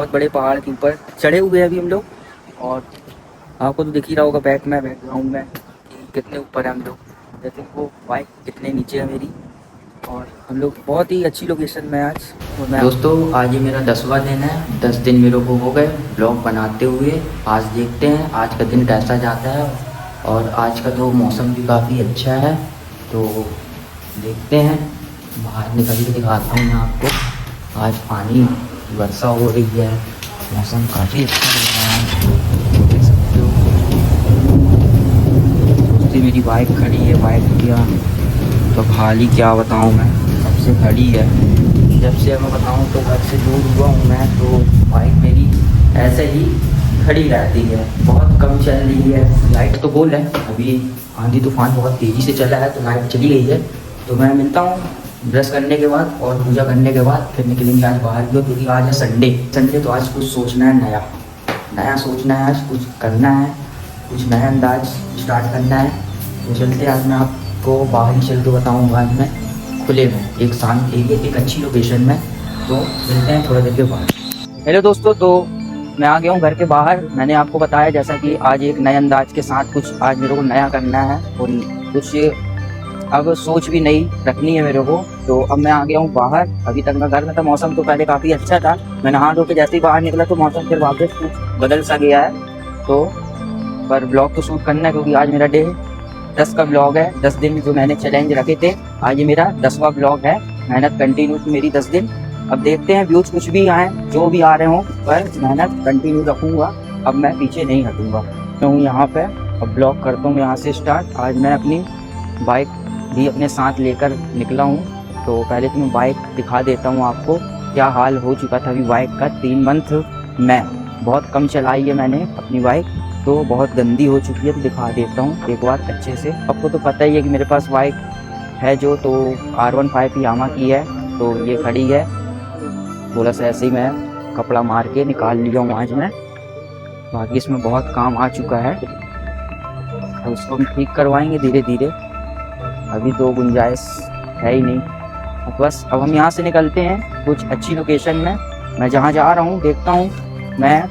बहुत बड़े पहाड़ के ऊपर चढ़े हुए हैं अभी हम लोग। और आपको तो दिख ही रहा होगा बैकग्राउंड में कि कितने ऊपर है हम लोग। जैसे वो बाइक कितने नीचे है मेरी। और हम लोग बहुत ही अच्छी लोकेशन में आज। और मैं दोस्तों आज ये मेरा 10वां दिन है। 10 दिन मेरे को हो गए ब्लॉग बनाते हुए। आज देखते हैं आज का दिन कैसा जाता है। और आज का तो मौसम भी काफ़ी अच्छा है, तो देखते हैं। बाहर निकल के दिखाता हूँ मैं आपको। आज पानी वर्षा हो रही है, मौसम काफ़ी अच्छा लग रहा है, देख सकते हो। दोस्ती मेरी बाइक खड़ी है, बाइक किया तो हाल ही क्या बताऊँ मैं, कब से खड़ी है। जब से मैं बताऊँ तो घर से दूर हुआ हूँ मैं, तो बाइक मेरी ऐसे ही खड़ी रहती है, बहुत कम चल रही है। लाइट तो गोल है, अभी आंधी तूफान बहुत तेज़ी से चला है तो लाइट चली गई है। तो मैं मिलता हूँ ब्रश करने के बाद और पूजा करने के बाद, फिर निकलेंगे आज बाहर की ओर, क्योंकि आज है संडे। संडे तो आज कुछ सोचना है, नया नया सोचना है, आज कुछ करना है, कुछ नया अंदाज स्टार्ट करना है। तो चलते आज मैं आपको बाहर ही चल के बताऊँगा। आज मैं खुले में एक शांत एरिया, एक अच्छी लोकेशन में। तो मिलते हैं थोड़ा देर के बाद। हेलो दोस्तों, तो मैं आ गया हूँ घर के बाहर। मैंने आपको बताया जैसा कि आज एक नए अंदाज के साथ कुछ आज मेरे को नया करना है और कुछ अब सोच भी नई रखनी है मेरे को। तो अब मैं आ गया हूँ बाहर। अभी तक मैं घर में था, मौसम तो पहले काफ़ी अच्छा था। मैं नहा धो के जैसे ही बाहर निकला तो मौसम फिर वापस कुछ बदल सा गया है। तो पर ब्लॉग तो शूट करना है, क्योंकि आज मेरा डे 10 का ब्लॉग है। 10 दिन जो मैंने चैलेंज रखे थे, आज ये मेरा 10वां ब्लॉग है। मेहनत कंटिन्यू थी मेरी 10 दिन। अब देखते हैं व्यूज कुछ भी आए, जो भी आ रहे हों, पर मेहनत कंटिन्यू रखूँगा। अब मैं पीछे नहीं हटूँगा। तो हूँ यहाँ पे, अब ब्लॉग करता हूँ यहाँ से स्टार्ट। आज मैं अपनी बाइक भी अपने साथ लेकर निकला हूँ। तो पहले तो मैं बाइक दिखा देता हूँ आपको, क्या हाल हो चुका था अभी बाइक का। 3 मंथ में बहुत कम चलाई है मैंने अपनी बाइक, तो बहुत गंदी हो चुकी है। तो दिखा देता हूँ एक बार अच्छे से। आपको तो पता ही है कि मेरे पास बाइक है जो, तो R15 यामा की है, तो ये खड़ी है। थोड़ा सा ऐसे ही मैं कपड़ा मार के निकाल लिया हूँ आज मैं। बाकी इसमें बहुत काम आ चुका है, तो उसको हम ठीक करवाएंगे धीरे धीरे। अभी तो गुंजाइश है ही नहीं। अब बस अब हम यहाँ से निकलते हैं कुछ अच्छी लोकेशन में। मैं जहाँ जा रहा हूँ देखता हूँ, मैं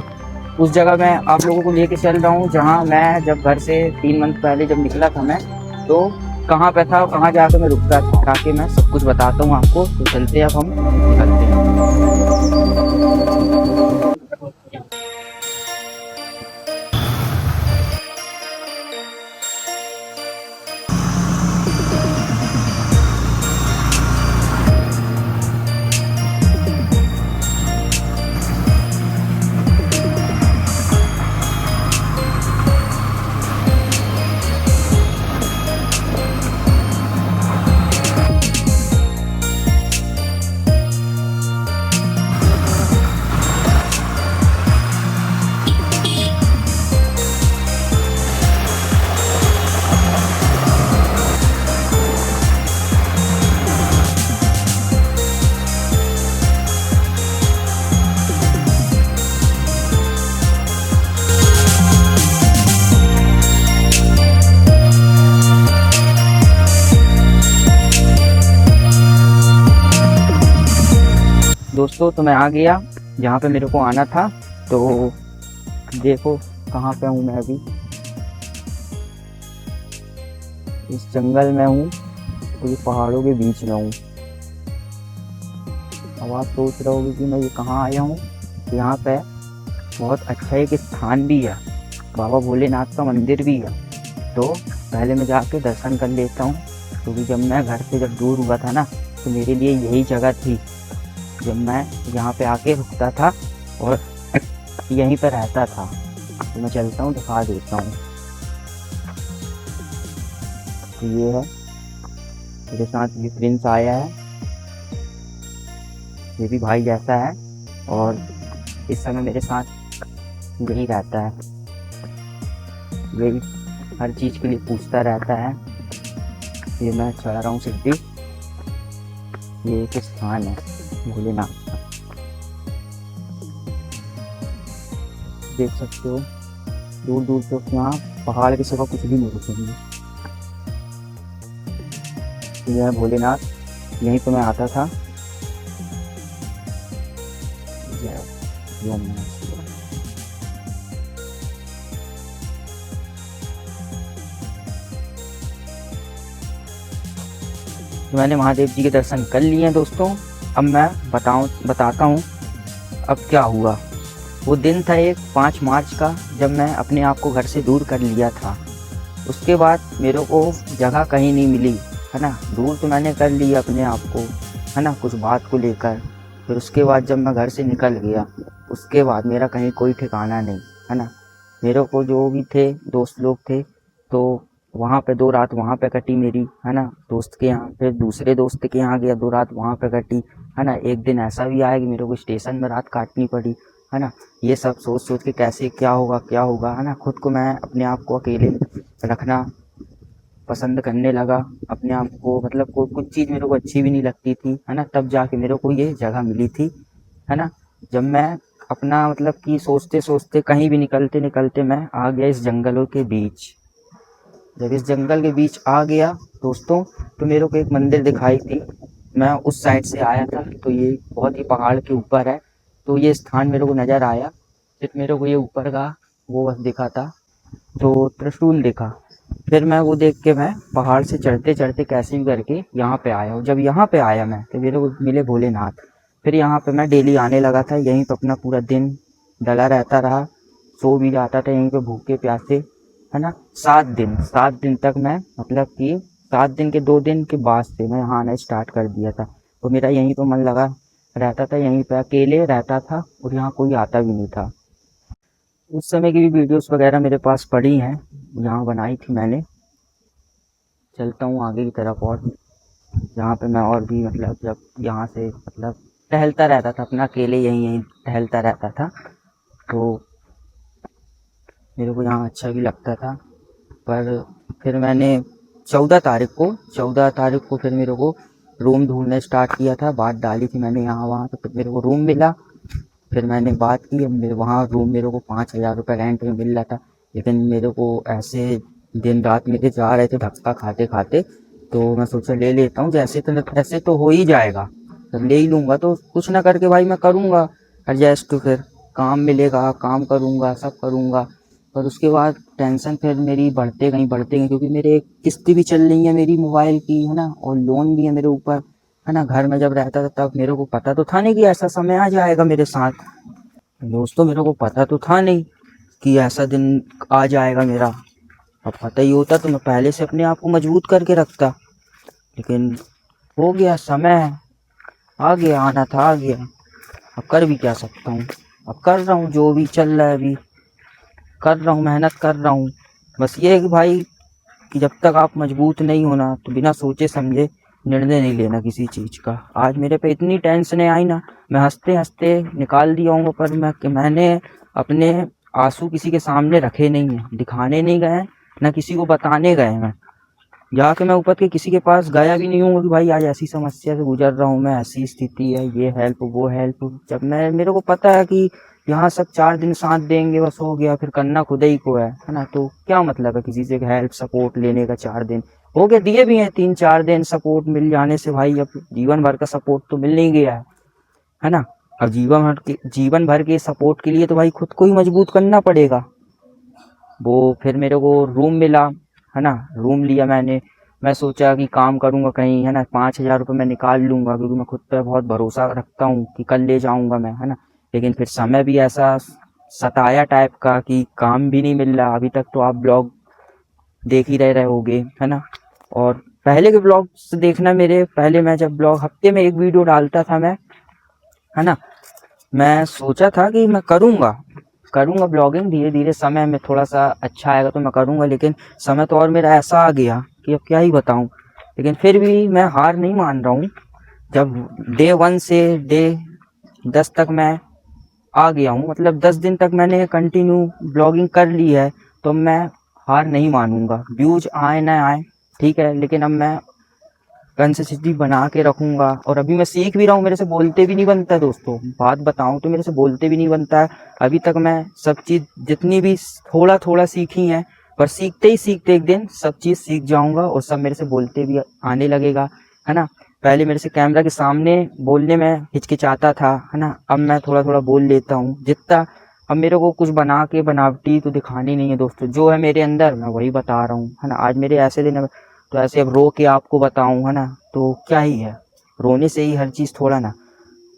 उस जगह में आप लोगों को लेके चल रहा हूँ जहाँ मैं जब घर से 3 मंथ पहले जब निकला था मैं, तो कहाँ पे था, कहाँ जाकर मैं रुकता था, ताकि मैं सब कुछ बताता हूँ आपको। तो चलते हैं, अब हम निकलते हैं। दोस्तों तो मैं आ गया जहाँ पे मेरे को आना था। तो देखो कहाँ पे हूँ मैं अभी, इस जंगल में हूँ, तो ये पहाड़ों के बीच में हूँ। अब आप सोच रहे होगे कि मैं ये कहाँ आया हूँ। यहाँ पे बहुत अच्छा एक स्थान भी है, बाबा भोलेनाथ का मंदिर भी है। तो पहले मैं जाके दर्शन कर लेता हूँ, क्योंकि जब मैं घर से जब दूर हुआ था ना, तो मेरे लिए यही जगह थी जब मैं यहाँ पे आके रुकता था और यहीं पर रहता था। तो मैं चलता हूँ, दिखा देता हूँ। तो ये है मेरे साथ, ये प्रिंस आया है, ये भी भाई जैसा है, और इस समय मेरे साथ यही रहता है। यही हर चीज़ के लिए पूछता रहता है। ये मैं चढ़ रहा हूँ सीढ़ी, ये एक स्थान है भोलेनाथ का, देख सकते हो। दूर दूर तक यहाँ पहाड़ के सिवा कुछ भी नहीं दिखेंगे। यह भोलेनाथ, यहीं पर मैं आता था। ओम नमः शिवाय। तो मैंने महादेव जी के दर्शन कर लिए हैं दोस्तों। अब मैं बताता हूँ अब क्या हुआ। वो दिन था एक 5 मार्च का, जब मैं अपने आप को घर से दूर कर लिया था। उसके बाद मेरे को जगह कहीं नहीं मिली, है ना। दूर तो मैंने कर लिया अपने आप को, है ना, कुछ बात को लेकर। फिर उसके बाद जब मैं घर से निकल गया, उसके बाद मेरा कहीं कोई ठिकाना नहीं, है ना। मेरे को जो भी थे दोस्त लोग थे, तो वहाँ पे 2 रात वहाँ पे कटी मेरी, है ना, दोस्त के यहाँ। फिर दूसरे दोस्त के यहाँ गया, 2 रात वहाँ पे कटी, है ना। एक दिन ऐसा भी आया कि मेरे को स्टेशन में रात काटनी पड़ी, है ना। ये सब सोच सोच के कैसे क्या होगा, है ना। खुद को मैं अपने आप को अकेले रखना पसंद करने लगा। अपने आप को मतलब कुछ चीज़ मेरे को अच्छी भी नहीं लगती थी, है ना। तब जाके मेरे को ये जगह मिली थी, है ना। जब मैं अपना मतलब कि सोचते सोचते कहीं भी निकलते निकलते मैं आ गया इस जंगलों के बीच। जब इस जंगल के बीच आ गया दोस्तों, तो मेरे को एक मंदिर दिखाई थी। मैं उस साइड से आया था, तो ये बहुत ही पहाड़ के ऊपर है। तो ये स्थान मेरे को नज़र आया, सिर्फ मेरे को ये ऊपर का वो बस दिखा था, तो त्रिशूल दिखा। फिर मैं वो देख के मैं पहाड़ से चढ़ते चढ़ते कैसे भी करके यहाँ पे आया हूँ। जब यहाँ पे आया मैं, तो मेरे को मिले भोलेनाथ। फिर यहाँ पे मैं डेली आने लगा था, यहीं पे अपना पूरा दिन डला रहता रहा, सो भी जाता था यहीं पे भूखे प्यासे, है ना। 7 दिन तक मैं मतलब कि 7 दिन के 2 दिन के बाद से मैं यहाँ आना स्टार्ट कर दिया था। तो मेरा यहीं पे मन लगा रहता था, यहीं पे अकेले रहता था और यहाँ कोई आता भी नहीं था। उस समय की भी वीडियोस वगैरह मेरे पास पड़ी हैं, यहाँ बनाई थी मैंने। चलता हूँ आगे की तरफ, और जहाँ पे मैं और भी मतलब जब यहाँ से मतलब टहलता रहता था अपना अकेले, यहीं टहलता रहता था, तो मेरे को यहाँ अच्छा भी लगता था। पर फिर मैंने 14 तारीख को फिर मेरे को रूम ढूंढना स्टार्ट किया था। बात डाली थी मैंने यहाँ वहाँ, तो फिर मेरे को रूम मिला। फिर मैंने बात की, मेरे वहाँ रूम मेरे को 5,000 रुपये रेंट में मिल रहा था। लेकिन मेरे को ऐसे दिन रात मेरे जा रहे थे धक्का खाते खाते, तो मैं सोचा ले लेता हूँ, जैसे तो हो ही जाएगा, जब ले ही लूँगा तो कुछ ना करके भाई मैं करूँगा एडजस्ट। तो फिर काम मिलेगा, काम करूँगा, सब करूँगा। पर उसके बाद टेंशन फिर मेरी बढ़ते गई क्योंकि मेरे किस्त भी चल रही है मेरी मोबाइल की, है ना, और लोन भी है मेरे ऊपर, है ना। घर में जब रहता था तब मेरे को पता तो था नहीं कि ऐसा समय आ जाएगा मेरे साथ। दोस्तों मेरे को पता तो था नहीं कि ऐसा दिन आ जाएगा मेरा। अब पता ही होता तो मैं पहले से अपने आप को मजबूत करके रखता। लेकिन हो गया, समय आ गया, आना था आ गया। अब कर भी क्या सकता हूँ। अब कर रहा हूँ जो भी चल रहा है, अभी कर रहा हूँ, मेहनत कर रहा हूँ। बस ये है कि भाई कि जब तक आप मजबूत नहीं होना, तो बिना सोचे समझे निर्णय नहीं लेना किसी चीज़ का। आज मेरे पे इतनी टेंशनें आई ना, मैं हंसते हंसते निकाल दिया हूँ, पर मैंने अपने आंसू किसी के सामने रखे नहीं हैं, दिखाने नहीं गए, ना किसी को बताने गए हैं। जाके मैं ऊपर के किसी के पास गया भी नहीं हूँ कि भाई आज ऐसी समस्या से गुजर रहा हूँ मैं, ऐसी स्थिति है, ये हेल्प वो हेल्प। जब मेरे को पता है कि यहाँ सब 4 दिन साथ देंगे, बस हो गया, फिर करना खुद ही को है ना। तो क्या मतलब है किसी से हेल्प सपोर्ट लेने का। 4 दिन हो गया, दिए भी हैं 3-4 दिन सपोर्ट मिल जाने से भाई, अब जीवन भर का सपोर्ट तो मिल नहीं गया है ना। अब जीवन भर के सपोर्ट के लिए तो भाई खुद को ही मजबूत करना पड़ेगा। वो फिर मेरे को रूम मिला, है ना, रूम लिया मैंने। मैं सोचा कि काम करूँगा कहीं, है ना, 5,000 रुपये मैं निकाल लूँगा, क्योंकि मैं खुद पे बहुत भरोसा रखता हूँ कि कल ले जाऊँगा मैं, है ना। लेकिन फिर समय भी ऐसा सताया टाइप का कि काम भी नहीं मिल रहा। अभी तक तो आप ब्लॉग देख ही रहे होगे, है ना। और पहले के ब्लॉग्स देखना मेरे, पहले मैं जब ब्लॉग हफ्ते में 1 वीडियो डालता था मैं, है ना। मैं सोचा था कि मैं करूँगा ब्लॉगिंग, धीरे धीरे समय में थोड़ा सा अच्छा आएगा तो मैं करूँगा। लेकिन समय तो और मेरा ऐसा आ गया कि अब क्या ही बताऊँ। लेकिन फिर भी मैं हार नहीं मान रहा हूँ। जब डे 1 से डे 10 तक मैं आ गया हूँ, मतलब 10 दिन तक मैंने कंटिन्यू ब्लॉगिंग कर ली है, तो मैं हार नहीं मानूंगा। व्यूज आए ना आए ठीक है, लेकिन अब मैं कंसिस्टेंसी बना के रखूंगा। और अभी मैं सीख भी रहा हूँ, मेरे से बोलते भी नहीं बनता है दोस्तों, बात बताऊँ तो मेरे से बोलते भी नहीं बनता है। अभी तक मैं सब चीज़ जितनी भी थोड़ा थोड़ा सीखी हैं, पर सीखते ही सीखते एक दिन सब चीज़ सीख जाऊंगा और सब मेरे से बोलते भी आने लगेगा, है ना। पहले मेरे से कैमरा के सामने बोलने में हिचकिचाता था, है ना। अब मैं थोड़ा थोड़ा बोल लेता हूँ जितना। अब मेरे को कुछ बना के बनावटी तो दिखानी नहीं है दोस्तों, जो है मेरे अंदर मैं वही बता रहा हूँ, है ना। आज मेरे ऐसे दिन है, तो ऐसे अब रो के आपको बताऊँ, है ना, तो क्या ही है। रोने से ही हर चीज़ थोड़ा ना।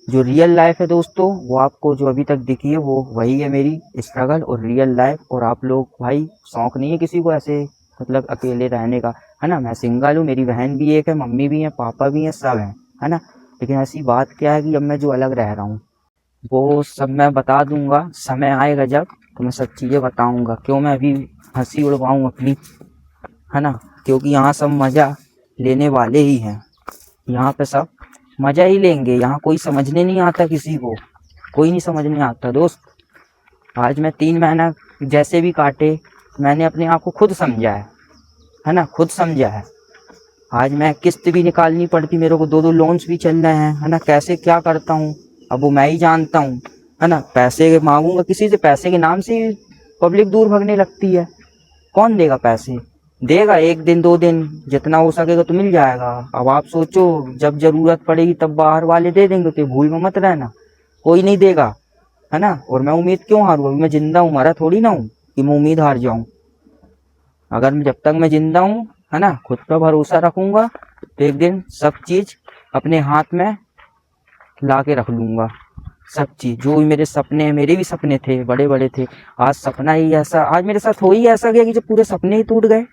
जो रियल लाइफ है दोस्तों, वो आपको जो अभी तक दिखी है वो वही है मेरी स्ट्रगल और रियल लाइफ। और आप लोग भाई, शौक नहीं है किसी को ऐसे मतलब अकेले रहने का, है ना। मैं सिंगल हूँ, मेरी बहन भी एक है, मम्मी भी है, पापा भी हैं, सब हैं, है ना। लेकिन ऐसी बात क्या है कि अब मैं जो अलग रह रहा हूँ वो सब मैं बता दूंगा, समय आएगा जब तो मैं सब चीज़ें बताऊंगा। क्यों मैं अभी हंसी उड़वाऊँ अपनी, है ना। क्योंकि यहाँ सब मज़ा लेने वाले ही हैं, यहाँ पे सब मज़ा ही लेंगे। यहाँ कोई समझने नहीं आता किसी को, कोई नहीं समझने आता दोस्त। आज मैं 3 महीना जैसे भी काटे, मैंने अपने आप को खुद समझा है ना, खुद समझा है। आज मैं किस्त भी निकालनी पड़ती मेरे को, 2-2 लोन्स भी चल रहे हैं, है ना। कैसे क्या करता हूँ अब वो मैं ही जानता हूँ, है ना। पैसे मांगूंगा किसी से, पैसे के नाम से ही पब्लिक दूर भागने लगती है। कौन देगा पैसे? देगा 1 दिन 2 दिन, जितना हो सकेगा तो मिल जाएगा। अब आप सोचो, जब जरूरत पड़ेगी तब बाहर वाले दे देंगे, तो भूल में मत रहना, कोई नहीं देगा, है ना। और मैं उम्मीद क्यों हारूं? अभी मैं जिंदा हूँ, मरा थोड़ी ना हूँ कि मैं उम्मीद हार जाऊं। अगर जब तक मैं जिंदा हूँ, है ना, खुद पर भरोसा रखूंगा, तो एक दिन सब चीज अपने हाथ में ला के रख लूंगा। सब चीज जो भी मेरे सपने हैं, मेरे भी सपने थे, बड़े बड़े थे। आज सपना ही ऐसा, आज मेरे साथ हो ही ऐसा गया कि जब पूरे सपने ही टूट गए।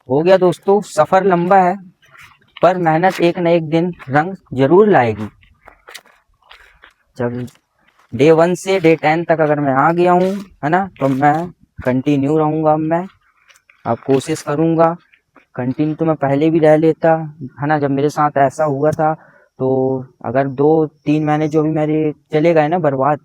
हो गया दोस्तों, सफर लंबा है, पर मेहनत एक न एक दिन रंग जरूर लाएगी। जब डे 1 से डे 10 तक अगर मैं आ गया हूँ, है ना, तो मैं कंटिन्यू रहूंगा। अब मैं अब कोशिश करूंगा कंटिन्यू। तो मैं पहले भी रह लेता, है ना, जब मेरे साथ ऐसा हुआ था। तो अगर 2-3 महीने जो भी मेरे चले गए ना बर्बाद,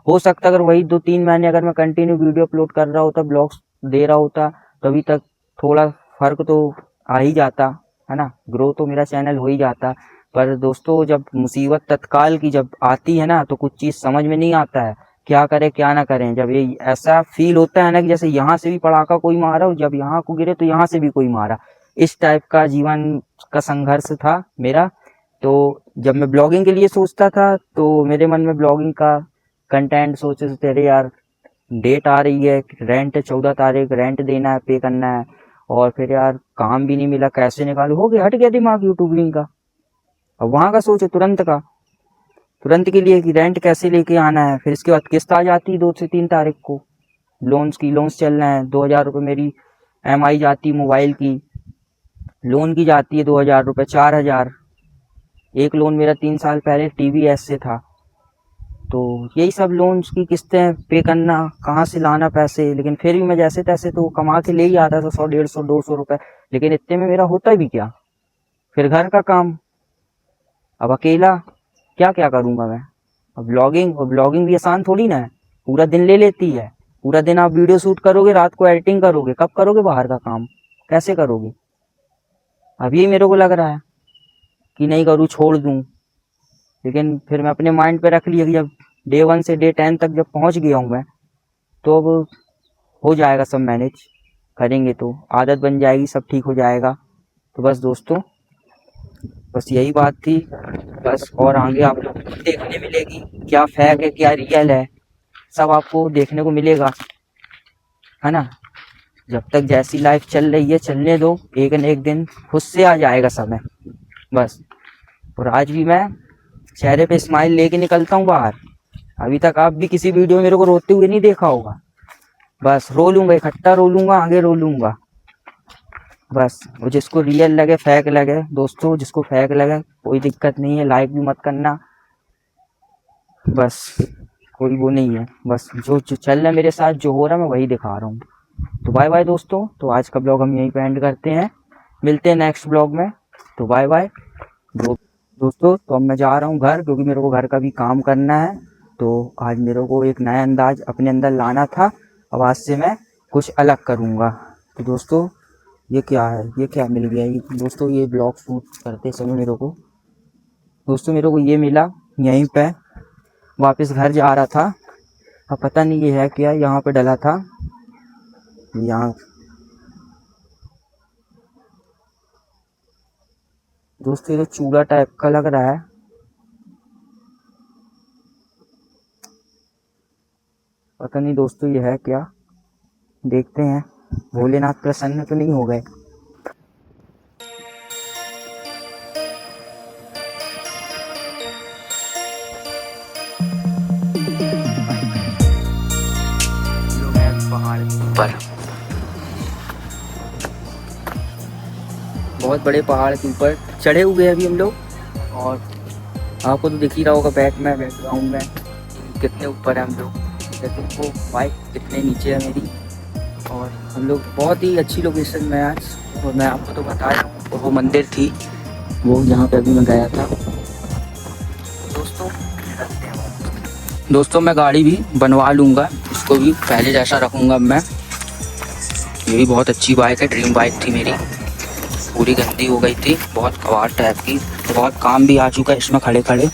हो सकता अगर वही 2-3 महीने अगर मैं कंटिन्यू वीडियो अपलोड कर रहा होता, ब्लॉग्स दे रहा होता, तो अभी तक थोड़ा फर्क तो आ ही जाता, है ना। ग्रो तो मेरा चैनल हो ही जाता। पर दोस्तों, जब मुसीबत तत्काल की जब आती है ना, तो कुछ चीज़ समझ में नहीं आता है, क्या करें क्या ना करें। जब ये ऐसा फील होता है ना कि जैसे यहाँ से भी पड़ाका कोई मारा हो, जब यहाँ को गिरे तो यहाँ से भी कोई मारा। इस टाइप का जीवन का संघर्ष था मेरा। तो जब मैं ब्लॉगिंग के लिए सोचता था, तो मेरे मन में ब्लॉगिंग का कंटेंट सोचे थे, अरे यार डेट आ रही है, रेंट 14 तारीख, रेंट देना है, पे करना है। और फिर यार काम भी नहीं मिला, कैसे निकालू, हो गया, हट गया दिमाग यूट्यूबिंग का। अब वहां का सोचे तुरंत का, तुरंत के लिए कि रेंट कैसे लेके आना है। फिर इसके बाद किस्त आ जाती है 2 से 3 तारीख को, लोन्स चल रहे हैं। 2,000 रुपये मेरी EMI जाती मोबाइल की, लोन की जाती है 2,000 रुपये, 4,000। एक लोन मेरा 3 साल पहले TVS से था। तो यही सब लोन्स की किस्तें पे करना, कहाँ से लाना पैसे। लेकिन फिर भी मैं जैसे तैसे तो कमा के ले ही आता था, 100, 150, 200 रुपये। लेकिन इतने में मेरा होता भी क्या? फिर घर का काम, अब अकेला क्या क्या करूँगा मैं। अब ब्लॉगिंग भी आसान थोड़ी ना है, पूरा दिन ले लेती है। पूरा दिन आप वीडियो शूट करोगे, रात को एडिटिंग करोगे, कब करोगे बाहर का काम, कैसे करोगे? अब यही मेरे को लग रहा है कि नहीं करूँ, छोड़ दूँ। लेकिन फिर मैं अपने माइंड पे रख लिया कि जब डे 1 से डे 10 तक जब पहुंच गया हूँ मैं, तो अब हो जाएगा सब मैनेज, करेंगे तो आदत बन जाएगी, सब ठीक हो जाएगा। तो बस दोस्तों, बस यही बात थी। बस और आगे आप लोग को देखने मिलेगी, क्या फैक है क्या रियल है, सब आपको देखने को मिलेगा, है ना। जब तक जैसी लाइफ चल रही है चलने दो, एक न एक दिन खुद से आ जाएगा समय, बस। और आज भी मैं चेहरे पे स्माइल लेके निकलता हूँ बाहर। अभी तक आप भी किसी वीडियो में मेरे को रोते हुए नहीं देखा होगा। बस रो लूंगा, इकट्ठा रो लूंगा, आगे रो लूंगा, बस। और जिसको रियल लगे, फेक लगे दोस्तों, जिसको फेक लगे कोई दिक्कत नहीं है, लाइक भी मत करना, बस। कोई वो नहीं है, बस जो चल रहा है मेरे साथ, जो हो रहा है मैं वही दिखा रहा हूँ। तो बाय बाय दोस्तों, तो आज का ब्लॉग हम यहीं पे एंड करते हैं, मिलते हैं नेक्स्ट ब्लॉग में। तो बाय बाय दोस्तों। तो अब मैं जा रहा हूँ घर, क्योंकि मेरे को घर का भी काम करना है। तो आज मेरे को एक नया अंदाज अपने अंदर लाना था, अब आज से मैं कुछ अलग करूँगा। तो दोस्तों, ये क्या है, ये क्या मिल गया ये दोस्तों, ये ब्लॉग शूट करते समय मेरे को ये मिला यहीं पे, वापस घर जा रहा था। अब पता नहीं ये है क्या, यहाँ पे डला था, यहाँ दोस्तों ये तो चूड़ा टाइप का लग रहा है। पता नहीं दोस्तों ये है क्या, देखते हैं। भोलेनाथ प्रसन्न तो नहीं हो गए। पहाड़ पर बहुत बड़े पहाड़ के ऊपर चढ़े हुए अभी हम लोग, और आपको तो दिख ही रहा होगा बैकग्राउंड में कितने ऊपर है हम लोग। देखो बाइक कितने नीचे है मेरी, और हम लोग बहुत ही अच्छी लोकेशन में आज। और मैं आपको तो बता रहा हूँ, वो मंदिर थी वो जहाँ पे अभी मैं गया था। दोस्तों मैं गाड़ी भी बनवा लूँगा, उसको भी पहले जैसा रखूँगा मैं। ये भी बहुत अच्छी बाइक है, ड्रीम बाइक थी मेरी, पूरी गंदी हो गई थी, बहुत कबाड़ टाइप की। बहुत काम भी आ चुका है इसमें खड़े खड़े,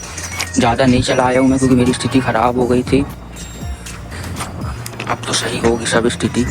ज़्यादा नहीं चलाया हूँ मैं क्योंकि मेरी स्थिति ख़राब हो गई थी। अब तो सही होगी सब स्थिति।